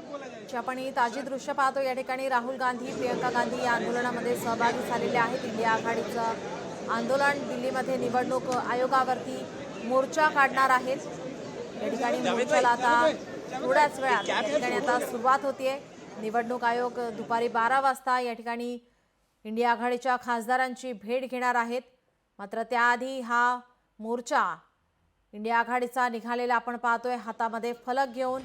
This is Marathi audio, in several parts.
जी आपण ही ताजी दृश्य पाहतो। या ठिकाणी राहुल गांधी, प्रियंका गांधी या आंदोलनामध्ये सहभागी झालेले आहेत। इंडिया आघाडीचं आंदोलन दिल्लीमध्ये निवडणूक आयोगावरती मोर्चा काढणार आहेत। या ठिकाणी मोर्चाला आता थोड्याच वेळात या ठिकाणी आता सुरुवात होतीये। निवडणूक आयोग दुपारी 12 वाजता या ठिकाणी इंडिया आघाडीच्या खासदारांची भेट घेणार आहेत। मात्र त्याआधी हा मोर्चा इंडिया आघाडीचा निघालेला आपण पाहतोय। हातामध्ये फलक घेऊन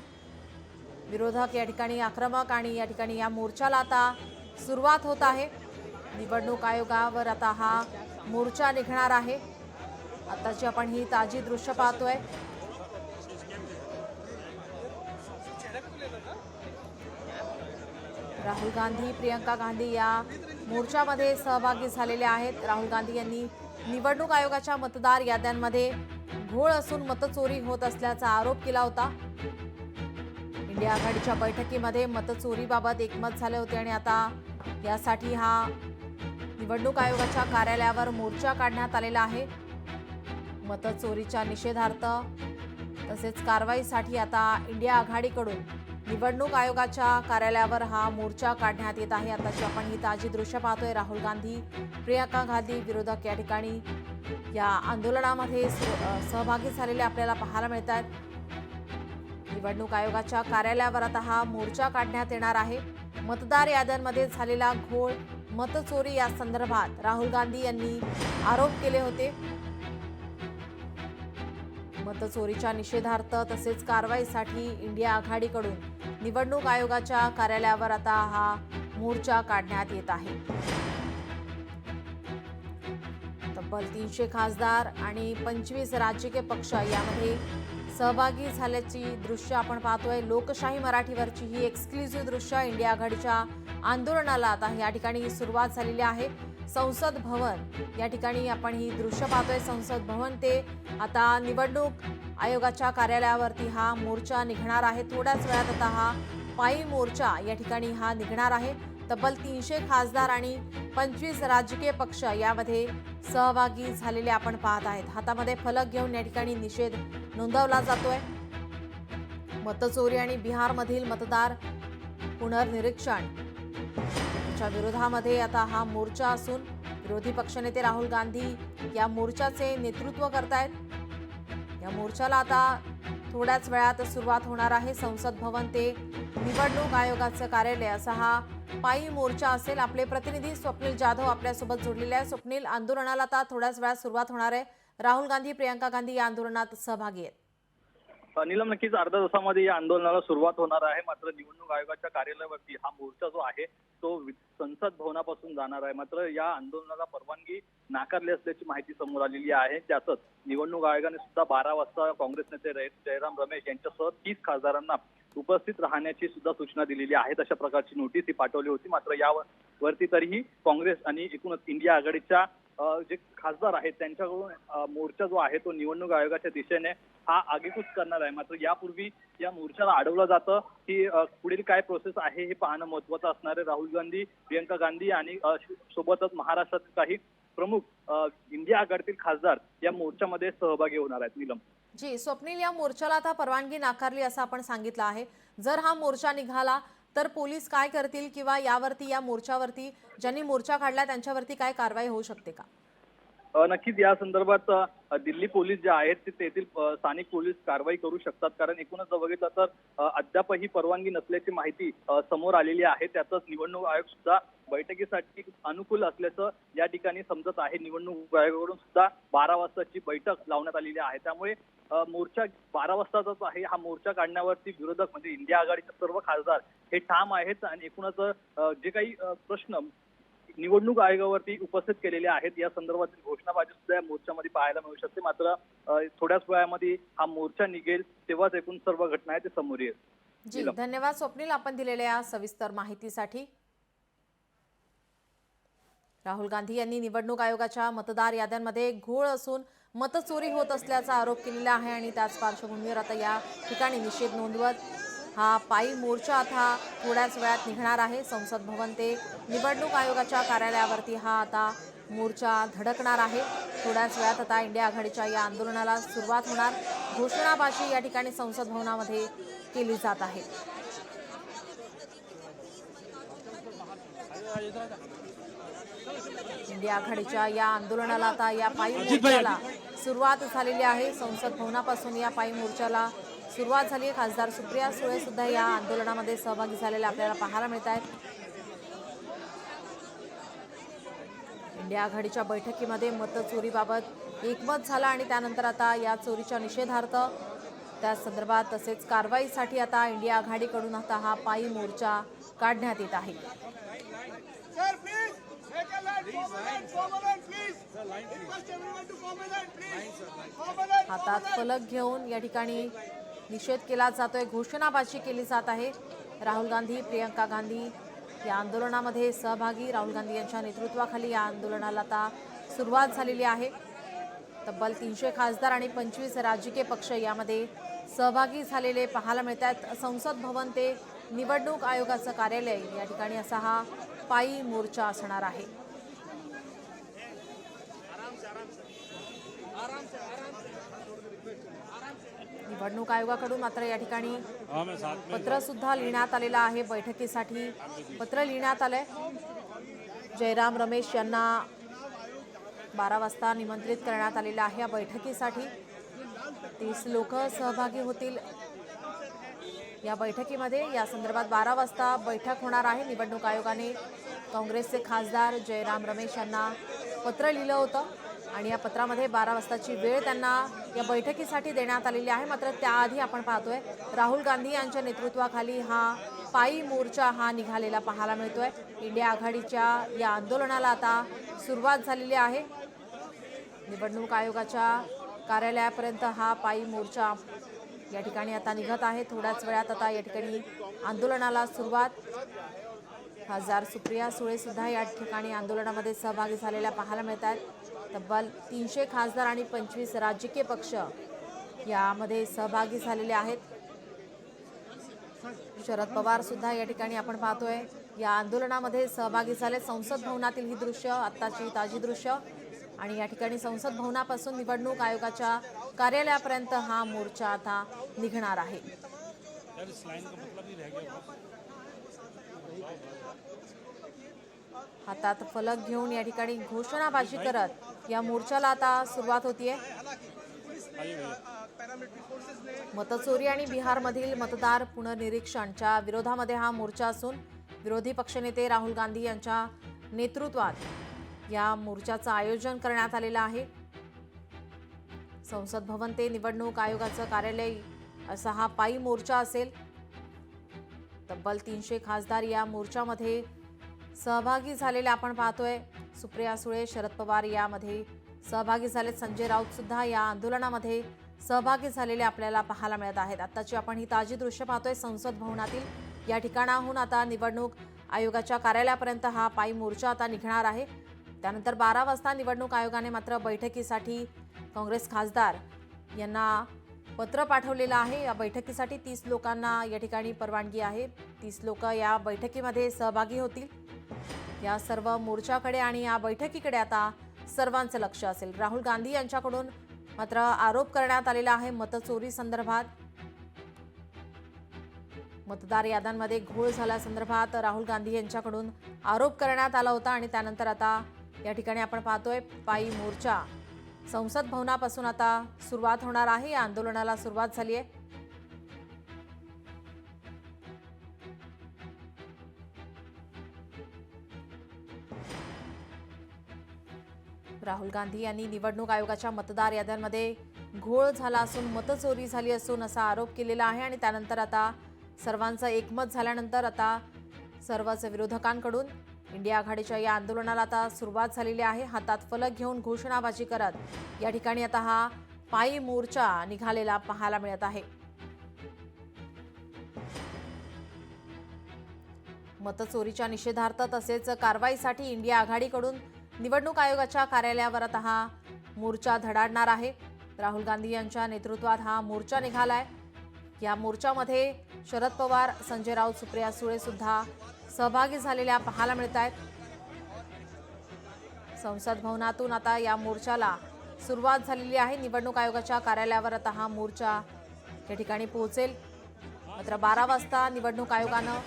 विरोधक या ठिकाणी आक्रमक आणि या ठिकाणी या मोर्चाला आता सुरुवात होत आहे। निवडणूक आयोगावर आता हा मोर्चा निघणार आहे। आताची आपण ही ताजी दृश्य पाहतोय। राहुल गांधी, प्रियंका गांधी या मोर्चामध्ये सहभागी झालेले आहेत। राहुल गांधी यांनी निवडणूक आयोगाच्या मतदार याद्यांमध्ये घोळ असून मतचोरी होत असल्याचा आरोप केला होता। इंडिया आघाडीच्या बैठकीमध्ये मतचोरीबाबत एकमत झाले होते आणि आता यासाठी हा निवडणूक आयोगाच्या कार्यालयावर मोर्चा काढण्यात आलेला आहे। मतचोरीच्या निषेधार्थ तसेच कारवाईसाठी आता इंडिया आघाडीकडून निवडणूक आयोगाच्या कार्यालयावर हा मोर्चा काढण्यात येत आहे। आताची आपण ही ताजी दृश्य पाहतोय। राहुल गांधी, प्रियंका गांधी विरोधक या ठिकाणी या आंदोलनामध्ये सहभागी झालेले आपल्याला पाहायला मिळत आहेत। निवडणूक आयोगाच्या कार्यालयावर आता हा मोर्चा काढण्यात येणार आहे। मतदार याद्यांमध्ये झालेला घोळ, मतचोरी या संदर्भात राहुल गांधी यांनी आरोप केले होते। मतचोरीच्या निषेधार्थ तसेच कारवाईसाठी इंडिया आघाडीकडून निवडणूक आयोगाच्या कार्यालयावर आता हा मोर्चा काढण्यात येत आहे। तब्बल 300 खासदार आणि 25 राजकीय पक्ष यामध्ये सहभागी झाल्याची दृश्य आपण पाहतोय। लोकशाही मराठीवरची ही एक्सक्लुझिव्ह दृश्य इंडिया आघाडीच्या आंदोलनाला आता या ठिकाणी सुरुवात झालेली आहे। संसद भवन या ठिकाणी आपण ही दृश्य पाहतोय। संसद भवन ते आता निवडणूक आयोगाच्या कार्यालयावरती हा मोर्चा निघणार आहे। थोड्याच वेळात आता हा पायी मोर्चा या ठिकाणी हा निघणार आहे। तब्बल 300 खासदार आणि 25 राजकीय पक्ष यामध्ये सहभागी झालेले आपण पाहत आहेत। हातामध्ये फलक घेऊन या ठिकाणी निषेध नोंदवला जातोय। मतचोरी आणि बिहारमधील मतदार पुनर्निरीक्षण च्या विरोधामध्ये आता हा मोर्चा असून विरोधी पक्षनेते राहुल गांधी या मोर्चाचे नेतृत्व करतायत। या मोर्चाला आता थोड्याच वेळात सुरुवात होणार आहे। संसद भवन ते निवडणूक आयोगाचं कार्यालय असा हा पायी मोर्चा असेल। आपले प्रतिनिधी स्वप्नील जाधव आपल्यासोबत जोडलेले आहे। स्वप्नील, आंदोलनाला आता थोड्याच वेळात सुरुवात होणार आहे। राहुल गांधी, प्रियंका गांधी या आंदोलनात सहभागी आहेत। नीलम, नक्कीच अर्ध्या तासामध्ये या आंदोलनाला सुरुवात होणार आहे। मात्र निवडणूक आयोगाच्या कार्यालयावरती हा मोर्चा जो आहे तो संसद भवनापासून जाणार आहे। मात्र या आंदोलनाला परवानगी नाकारली असल्याची माहिती समोर आलेली आहे। त्यातच निवडणूक आयोगाने सुद्धा 12 वाजता काँग्रेस नेते जयराम रमेश यांच्यासह 30 खासदारांना उपस्थित राहण्याची सुद्धा सूचना दिलेली आहे। अशा प्रकारची नोटीस ही पाठवली होती। मात्र यावरती तरीही काँग्रेस आणि एकूणच इंडिया आघाडीच्या जे खासदार आहेत त्यांच्याकडून मोर्चा जो आहे तो निवडणूक आयोगाच्या दिशेने हा आगेकूच करणार आहे। मात्र यापूर्वी या मोर्चाला अडवलं जातं की पुढील काय प्रोसेस आहे हे पाहणं महत्त्वाचं असणार आहे। राहुल गांधी, प्रियंका गांधी आणि सोबतच महाराष्ट्रातील काही प्रमुख इंडिया आघाडीतील खासदार या मोर्चामध्ये सहभागी होणार आहेत। नीलम जी, स्वप्नील, या मोर्चाला आता परवानगी नाकारली असं आपण सांगितलं आहे। जर हा मोर्चा निघाला तर पोलीस काय करतील किंवा यावरती या मोर्चावरती ज्यांनी मोर्चा काढला त्यांच्यावरती काय कारवाई होऊ शकते का? नक्कीच या संदर्भात दिल्ली पोलीस जे आहेत ते तेथील स्थानिक पोलीस कारवाई करू शकतात। कारण एकूणच जर बघितलं तर अद्यापही परवानगी नसल्याची माहिती समोर आलेली आहे। त्यातच निवडणूक आयोग सुद्धा बैठकीसाठी अनुकूल असल्याचं या ठिकाणी समजत आहे। निवडणूक आयोगाकडून सुद्धा 12 वाजताची बैठक लावण्यात आलेली आहे। त्यामुळे मोर्चा 12 वाजताचाच आहे। हा मोर्चा काढण्यावरती विरोधक म्हणजे इंडिया आघाडीचे सर्व खासदार हे ठाम आहेत आणि एकूणच जे काही प्रश्न निवडणूक आयोगावरती उपस्थित केलेले आहेत या संदर्भातील घोषणाबाजी सुद्धा या मोर्चामध्ये पाहायला मिळू शकते। मात्र थोड्याच वेळामध्ये हा मोर्चा निघेल तेव्हाच एकूण सर्व घटना आहे ते समोर येईल। जी, धन्यवाद स्वप्नील आपण दिलेल्या सविस्तर माहितीसाठी। राहुल गांधी यांनी निवडणूक आयोगाच्या मतदार याद्यांमध्ये घोळ असून मतचोरी होत असल्याचा आरोप केलेला आहे आणि त्याच पार्श्वभूमीवर आता या ठिकाणी निषेध नोंदवत हा पायी मोर्चा आता थोड्याच वेळात निघणार आहे। संसद भवन ते निवडणूक आयोगाच्या कार्यालयावरती हा आता मोर्चा धडकणार आहे। थोड्याच वेळात आता इंडिया आघाडीच्या या आंदोलनाला सुरुवात होणार। घोषणाबाजी या ठिकाणी संसद भवनामध्ये केली जात आहे। इंडिया आघाडीच्या या आंदोलनाला आता या पायी मोर्चाला सुरुवात झालेली आहे। संसद भवनापासून या पायी मोर्चाला सुरुवात झाली आहे। खासदार सुप्रिया सुळे सुद्धा या आंदोलनामध्ये सहभागी झालेले आपल्याला पाहायला मिळत आहेत। इंडिया आघाडीच्या बैठकीमध्ये मतचोरीबाबत एकमत झालं आणि त्यानंतर आता या चोरीच्या निषेधार्थ त्या संदर्भात तसेच कारवाईसाठी आता इंडिया आघाडीकडून आता हा पायी मोर्चा काढण्यात येत आहे। हातात फलक घेऊन या ठिकाणी निषेध केला जातोय, घोषणाबाजी केली जात आहे। राहुल गांधी, प्रियंका गांधी या आंदोलनामध्ये सहभागी। राहुल गांधी यांच्या नेतृत्वाखाली या आंदोलनाला आता सुरुवात झालेली आहे। तब्बल 300 खासदार आणि 25 राजकीय पक्ष यामध्ये सहभागी झालेले पाहायला मिळतात। संसद भवन ते निवडणूक आयोगाचं कार्यालय या ठिकाणी असा हा पायी मोर्चा असणार आहे। निवडणूक आयोगाकडून मात्र या ठिकाणी पत्र सुद्धा लिहिण्यात आलेलं आहे। बैठकीसाठी पत्र लिहिण्यात आलंय। जयराम रमेश यांना 12 वाजता निमंत्रित करण्यात आलेलं आहे या बैठकीसाठी। 30 लोक सहभागी होतील या बैठकीमध्ये। या संदर्भात 12 वाजता बैठक होणार आहे। निवडणूक आयोगाने काँग्रेसचे खासदार जयराम रमेश यांना पत्र लिहिलं होतं आणि या पत्रामध्ये 12 वाजताची वेळ त्यांना या बैठकीसाठी देण्यात आलेली आहे। मात्र त्याआधी आपण पाहतोय राहुल गांधी यांच्या नेतृत्वाखाली हा पायी मोर्चा हा निघालेला पाहायला मिळतोय। इंडिया आघाडीच्या या आंदोलनाला आता सुरुवात झालेली आहे। निवडणूक आयोगाच्या कार्यालयापर्यंत हा पायी मोर्चा या ठिकाणी आता निघत आहे। थोड्याच वेळात आता या ठिकाणी आंदोलनाला सुरुवात। खासदार सुप्रिया सुळे सुद्धा या ठिकाणी आंदोलनामध्ये सहभागी झालेल्या पाहायला मिळतात। तब्बल 300 खासदार आणि 25 राजकीय पक्ष यामध्ये सहभागी झालेले आहेत। शरद पवार सुद्धा या ठिकाणी आपण पाहतोय या आंदोलनामध्ये सहभागी झाले। संसद भवनातील ही दृश्य आत्ताची ताजी दृश्य आणि या ठिकाणी संसद भवनापासून निवडणूक आयोगाच्या कार्यालयापर्यंत हा मोर्चा आता निघणार आहे। हातात फलक घेऊन या ठिकाणी घोषणाबाजी करत या मोर्चाला आता सुरुवात होतीये। मतचोरी आणि बिहारमधील मतदार पुनर्निरीक्षणच्या विरोधामध्ये हा मोर्चा असून विरोधी पक्षनेते राहुल गांधी यांच्या नेतृत्वात या मोर्चाचं आयोजन करण्यात आलेलं आहे। संसद भवन ते निवडणूक आयोगाचं कार्यालय असा हा पायी मोर्चा असेल। तब्बल 300 खासदार या मोर्चामध्ये सहभागी झालेले आपण पाहतोय। सुप्रिया सुळे, शरद पवार यामध्ये सहभागी झाले। संजय राऊत सुद्धा या आंदोलनामध्ये सहभागी झालेले आपल्याला पाहायला मिळत आहेत। आताची आपण ही ताजी दृश्य पाहतोय संसद भवनातील। या ठिकाणाहून आता निवडणूक आयोगाच्या कार्यालयापर्यंत हा पायी मोर्चा आता निघणार आहे। त्यानंतर 12 वाजता निवडणूक आयोगाने मात्र बैठकीसाठी काँग्रेस खासदार यांना पत्र पाठवलेलं आहे। या बैठकीसाठी 30 लोकांना या ठिकाणी परवानगी आहे। 30 लोक या बैठकीमध्ये सहभागी होतील। या सर्व मोर्चाकडे आणि या बैठकीकडे आता सर्वांचं लक्ष असेल। राहुल गांधी यांच्याकडून मात्र आरोप करण्यात आलेला आहे मतचोरी संदर्भात। मतदार याद्यांमध्ये घोळ झाल्यासंदर्भात राहुल गांधी यांच्याकडून आरोप करण्यात आला होता आणि त्यानंतर आता या ठिकाणी आपण पाहतोय पायी मोर्चा संसद भवनापासून आता सुरुवात होणार आहे। या आंदोलनाला सुरुवात झाली आहे। राहुल गांधी यांनी निवडणूक आयोगाच्या मतदार याद्यांमध्ये घोळ झाला असून मतचोरी झाली असून असा आरोप केलेला आहे आणि त्यानंतर आता सर्वांचं एकमत झाल्यानंतर आता सर्वच विरोधकांकडून इंडिया आघाडीच्या या आंदोलनाला आता सुरुवात झालेली आहे। हातात फलक घेऊन घोषणाबाजी करत या ठिकाणी आता हा पायी मोर्चा निघालेला पाहायला मिळत आहे। मतचोरीच्या निषेधार्थ तसेच कारवाईसाठी इंडिया आघाडीकडून निवडणूक आयोगाच्या कार्यालयावर आता हा मोर्चा धडाडणार आहे। राहुल गांधी यांच्या नेतृत्वात हा मोर्चा निघालाय। या मोर्चामध्ये शरद पवार, संजय राऊत, सुप्रिया सुळे सुद्धा सहभागी झालेल्या पाहायला मिळत आहेत। संसद भवनातून आता या मोर्चाला सुरुवात झालेली आहे। निवडणूक आयोगाच्या कार्यालयावर आता हा मोर्चा या ठिकाणी पोहोचेल। मात्र 12 वाजता निवडणूक आयोगानं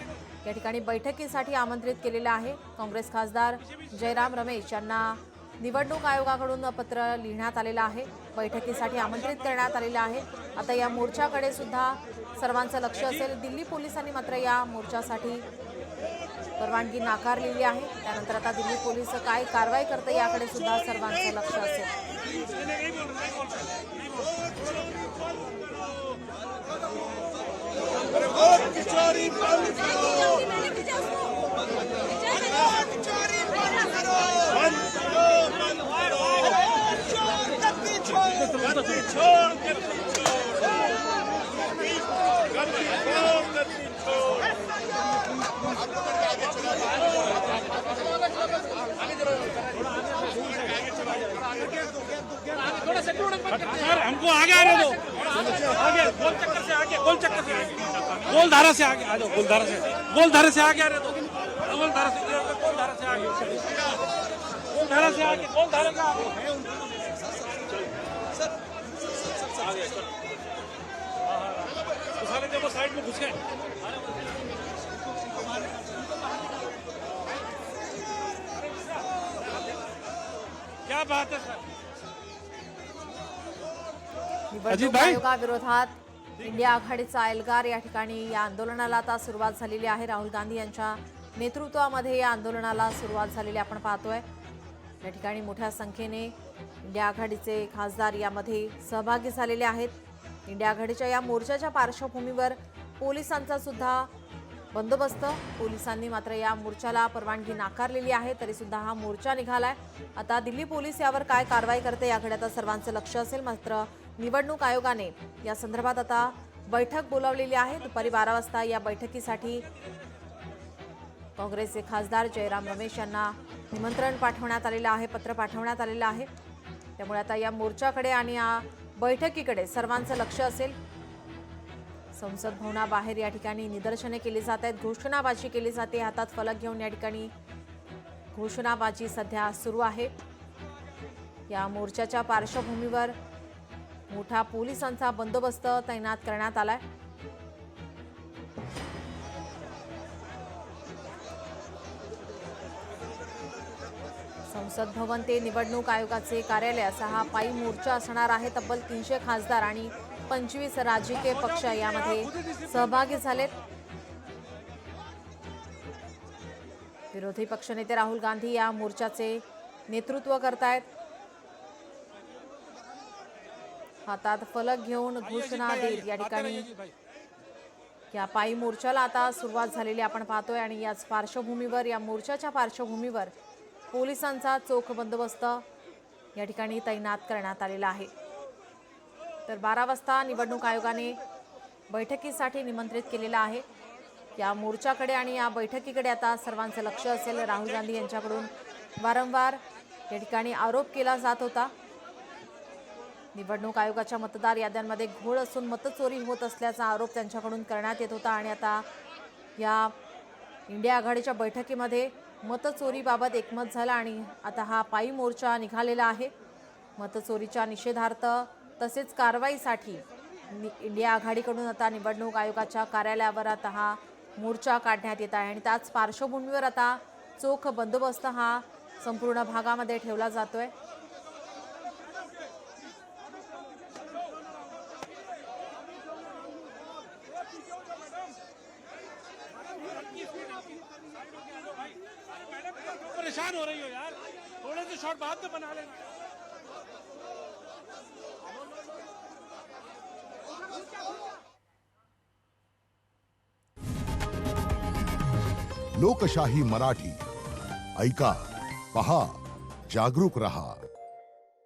या ठिकाणी बैठकीसाठी आमंत्रित केलेलं आहे। काँग्रेस खासदार जयराम रमेश यांना निवडणूक आयोगाकडून पत्र लिहिण्यात आलेलं आहे, बैठकीसाठी आमंत्रित करण्यात आलेलं आहे। आता या मोर्चाकडे सुद्धा सर्वांचं लक्ष असेल। दिल्ली पोलिसांनी मात्र या मोर्चासाठी परवानगी नाकारलेली आहे। त्यानंतर आता दिल्ली पोलीस काय कारवाई करते याकडे सुद्धा सर्वांचं लक्ष असेल। सर हमको आगे आने दो, आगे गोल चक्कर से आगे, गोल चक्कर से आगे, गोल धारा से आगे आ जाओ, गोल धारा से आगे आने दो, गोल धारा से आगे, गोल धारा से आगे, गोल धारा का आगे। सारे जब साइड में घुस गए। क्या बात है सर। निवडणूक आयोगाविरोधात इंडिया आघाडीचा एल्गार या ठिकाणी या आंदोलनाला आता सुरुवात झालेली आहे। राहुल गांधी यांच्या नेतृत्वामध्ये या आंदोलनाला सुरुवात झालेली आपण पाहतोय। या ठिकाणी मोठ्या संख्येने इंडिया आघाडीचे खासदार यामध्ये सहभागी झालेले आहेत। इंडिया आघाडीच्या या मोर्चाच्या पार्श्वभूमीवर पोलिसांचा सुद्धा बंदोबस्त, पोलिसांनी मात्र या मोर्चाला परवानगी नाकारलेली आहे, तरी सुद्धा हा मोर्चा निघालाय। आता दिल्ली पोलीस यावर काय कारवाई करते याकडे आता सर्वांचं लक्ष असेल। मात्र निवडणूक आयोगाने या संदर्भात आता बैठक बोलावलेली आहे। दुपारी 12 वाजता या बैठकीसाठी काँग्रेसचे खासदार जयराम रमेश यांना निमंत्रण पाठवण्यात आलेलं आहे, पत्र पाठवण्यात आलेलं आहे। त्यामुळे आता या मोर्चाकडे आणि या बैठकीकडे सर्वांचं लक्ष असेल। संसद भवनाबाहेर या ठिकाणी निदर्शने केली जात आहेत, घोषणाबाजी केली जाते, हातात फलक घेऊन या ठिकाणी घोषणाबाजी सध्या सुरू आहे। या मोर्चाच्या पार्श्वभूमीवर मोठा पोलिसांचा बंदोबस्त तैनात करण्यात आलाय। संसद भवन ते निवडणूक आयोगाचे कार्यालय असा हा पायी मोर्चा असणार आहे। तब्बल 300 खासदार आणि 25 राजकीय पक्ष यामध्ये सहभागी झालेत। विरोधी पक्षनेते राहुल गांधी या मोर्चाचे नेतृत्व करतायत, हातात फलक घेऊन घोषणा देत या ठिकाणी या पायी मोर्चाला आता सुरुवात झालेली आपण पाहतोय। आणि याच पार्श्वभूमीवर, या मोर्चाच्या पार्श्वभूमीवर पोलिसांचा चोख बंदोबस्त या ठिकाणी तैनात करण्यात आलेला आहे। तर 12 वाजता निवडणूक आयोगाने बैठकीसाठी निमंत्रित केलेला आहे। या मोर्चाकडे आणि या बैठकीकडे आता सर्वांचं लक्ष असेल। राहुल गांधी यांच्याकडून वारंवार या ठिकाणी आरोप केला जात होता, निवडणूक आयोगाच्या मतदार याद्यांमध्ये घोळ असून मतचोरी होत असल्याचा आरोप त्यांच्याकडून करण्यात येत होता। आणि आता या इंडिया आघाडीच्या बैठकीमध्ये मतचोरीबाबत एकमत झालं आणि आता हा पायी मोर्चा निघालेला आहे। मतचोरीच्या निषेधार्थ तसेच कारवाईसाठी इंडिया आघाडीकडून आता निवडणूक आयोगाच्या कार्यालयावर आता हा मोर्चा काढण्यात येत आहे। आणि त्याच पार्श्वभूमीवर आता चोख बंदोबस्त हा संपूर्ण भागामध्ये ठेवला जातोय। परेशान हो रही हो यार, थोड़े से शॉट बाद में बना लेना। लोकशाही मराठी ऐका, पहा, जागरूक रहा।